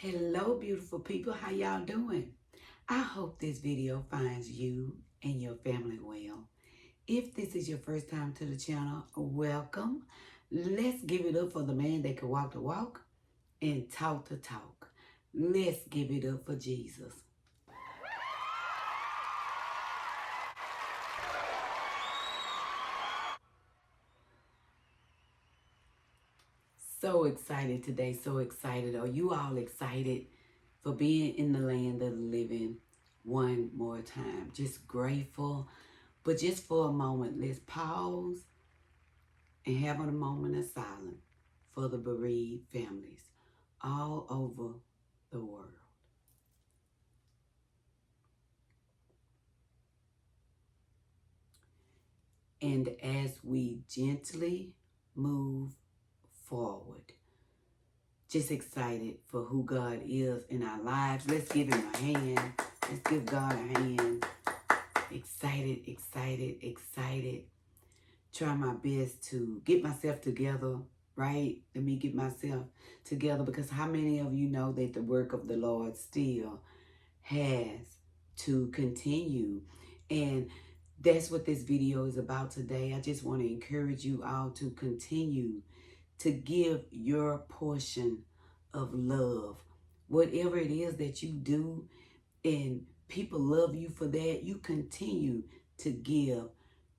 Hello, beautiful people. How y'all doing? I hope this video finds you and your family well. If this is your first time to the channel, welcome. Let's give it up for the man that can walk the walk and talk the talk. Let's give it up for Jesus. So excited today, so excited. Are you all excited for being in the land of the living one more time? Just grateful. But just for a moment, let's pause and have a moment of silence for the bereaved families all over the world. And as we gently move forward, just excited for who God is in our lives. Let's give him a hand. Let's give God a hand. Excited, excited, excited. Try my best to get myself together, right? Let me get myself together, because how many of you know that the work of the Lord still has to continue? And that's what this video is about today. I just want to encourage you all to continue to give your portion of love. Whatever it is that you do and people love you for that, you continue to give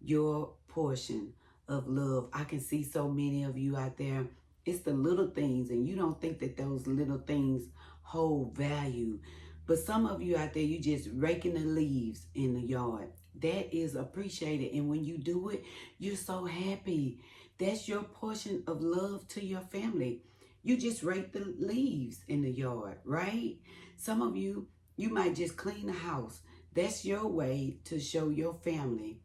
your portion of love. I can see so many of you out there. It's the little things, and you don't think that those little things hold value. But some of you out there, you just raking the leaves in the yard. That is appreciated. And when you do it, you're so happy. That's your portion of love to your family. You just rake the leaves in the yard, right? Some of you, you might just clean the house. That's your way to show your family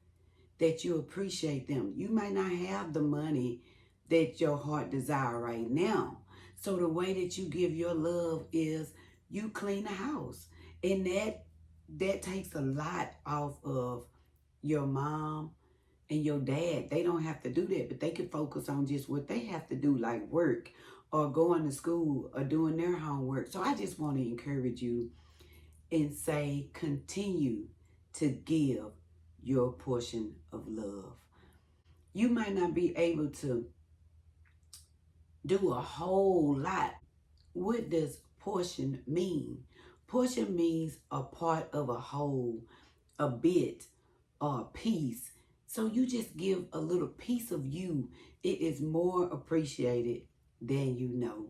that you appreciate them. You might not have the money that your heart desire right now. So the way that you give your love is you clean the house. And that takes a lot off of your mom and your dad. They don't have to do that, but they can focus on just what they have to do, like work or going to school or doing their homework. So I just want to encourage you and say, continue to give your portion of love. You might not be able to do a whole lot. What does portion mean? Portion means a part of a whole, a bit, or a piece. So you just give a little piece of you. It is more appreciated than you know.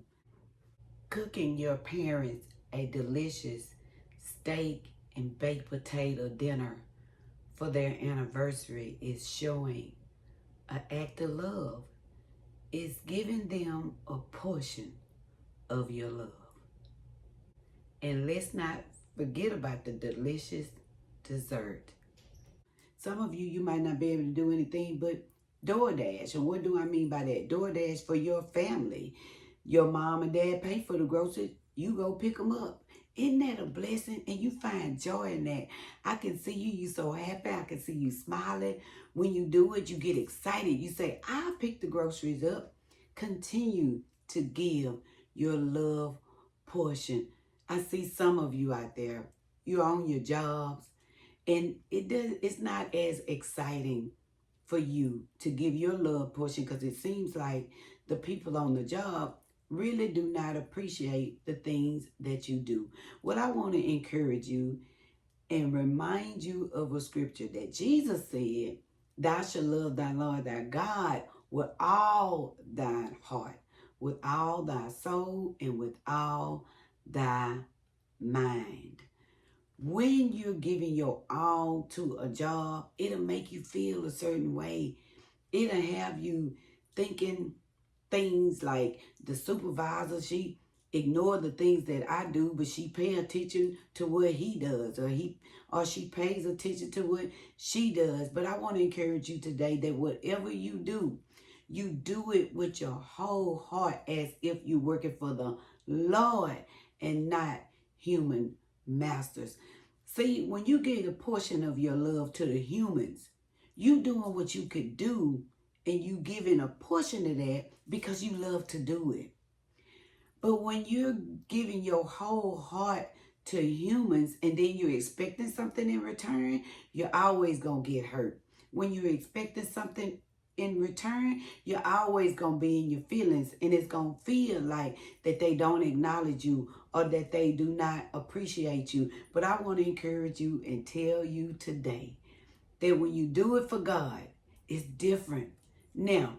Cooking your parents a delicious steak and baked potato dinner for their anniversary is showing an act of love. It's giving them a portion of your love. And let's not forget about the delicious dessert. Some of you, you might not be able to do anything but DoorDash. And what do I mean by that? DoorDash for your family. Your mom and dad pay for the groceries. You go pick them up. Isn't that a blessing? And you find joy in that. I can see you. You so happy. I can see you smiling. When you do it, you get excited. You say, I'll pick the groceries up. Continue to give your love portion. I see some of you out there. You're on your jobs. And it's not as exciting for you to give your love portion, because it seems like the people on the job really do not appreciate the things that you do. What I want to encourage you and remind you of a scripture that Jesus said, thou shalt love thy Lord thy God with all thine heart, with all thy soul, and with all thy mind. When you're giving your all to a job, it'll make you feel a certain way. It'll have you thinking things like, the supervisor, she ignore the things that I do, but she pay attention to what he does, or she pays attention to what she does. But I want to encourage you today that whatever you do it with your whole heart, as if you're working for the Lord and not human masters. See, when you give a portion of your love to the humans, you doing what you could do, and you giving a portion of that because you love to do it. But when you're giving your whole heart to humans and then you're expecting something in return, you're always going to get hurt. When you're expecting something in return, you're always going to be in your feelings, and it's going to feel like that they don't acknowledge you or that they do not appreciate you. But I want to encourage you and tell you today that when you do it for God, it's different. Now,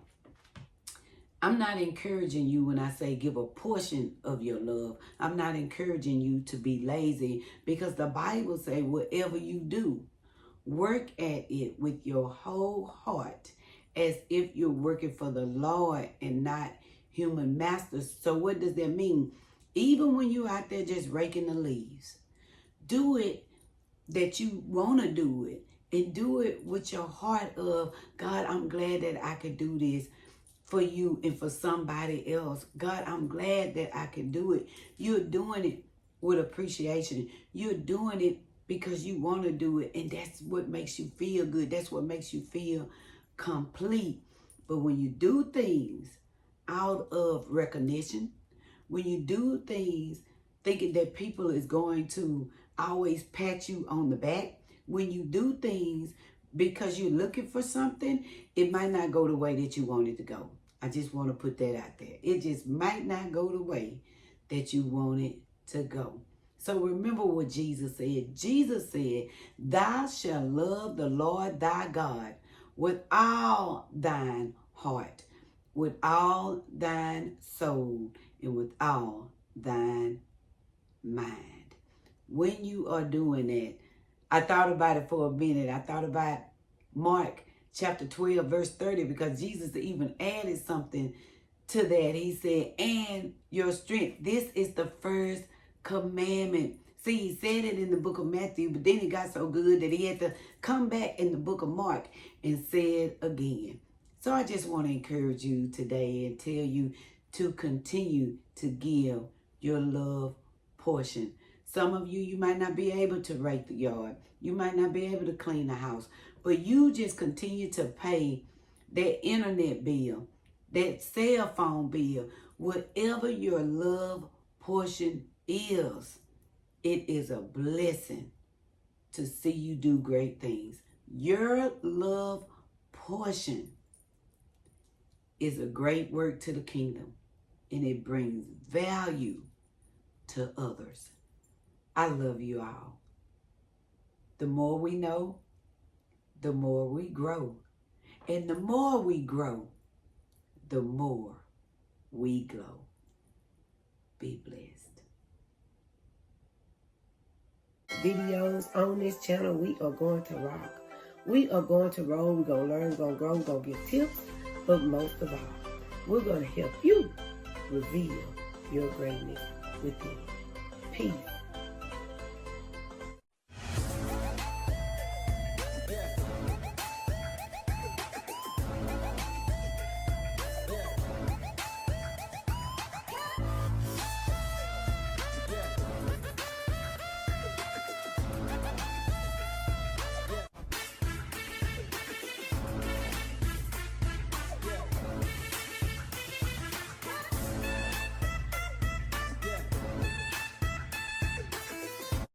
I'm not encouraging you when I say give a portion of your love. I'm not encouraging you to be lazy, because the Bible says whatever you do, work at it with your whole heart as if you're working for the Lord and not human masters. So what does that mean? Even when you're out there just raking the leaves, do it that you want to do it, and do it with your heart of, God, I'm glad that I could do this for you and for somebody else. God, I'm glad that I can do it. You're doing it with appreciation. You're doing it because you want to do it, and that's what makes you feel good. That's what makes you feel complete. But when you do things out of recognition, when you do things thinking that people is going to always pat you on the back, when you do things because you're looking for something, it might not go the way that you want it to go. I just want to put that out there. It just might not go the way that you want it to go. So remember what Jesus said. Jesus said, thou shalt love the Lord thy God with all thine heart, with all thine soul, and with all thine mind. When you are doing that, I thought about it for a minute. I thought about Mark chapter 12, verse 30, because Jesus even added something to that. He said, and your strength. This is the first commandment. See, he said it in the book of Matthew, but then it got so good that he had to come back in the book of Mark and say it again. So I just want to encourage you today and tell you to continue to give your love portion. Some of you, you might not be able to rake the yard. You might not be able to clean the house. But you just continue to pay that internet bill, that cell phone bill, whatever your love portion is. It is a blessing to see you do great things. Your love portion is a great work to the kingdom, and it brings value to others. I love you all. The more we know, the more we grow. And the more we grow, the more we glow. Be blessed. Videos on this channel, we are going to rock. We are going to roll. We're going to learn. We're going to grow. We're going to get tips. But most of all, we're going to help you reveal your greatness within. Peace.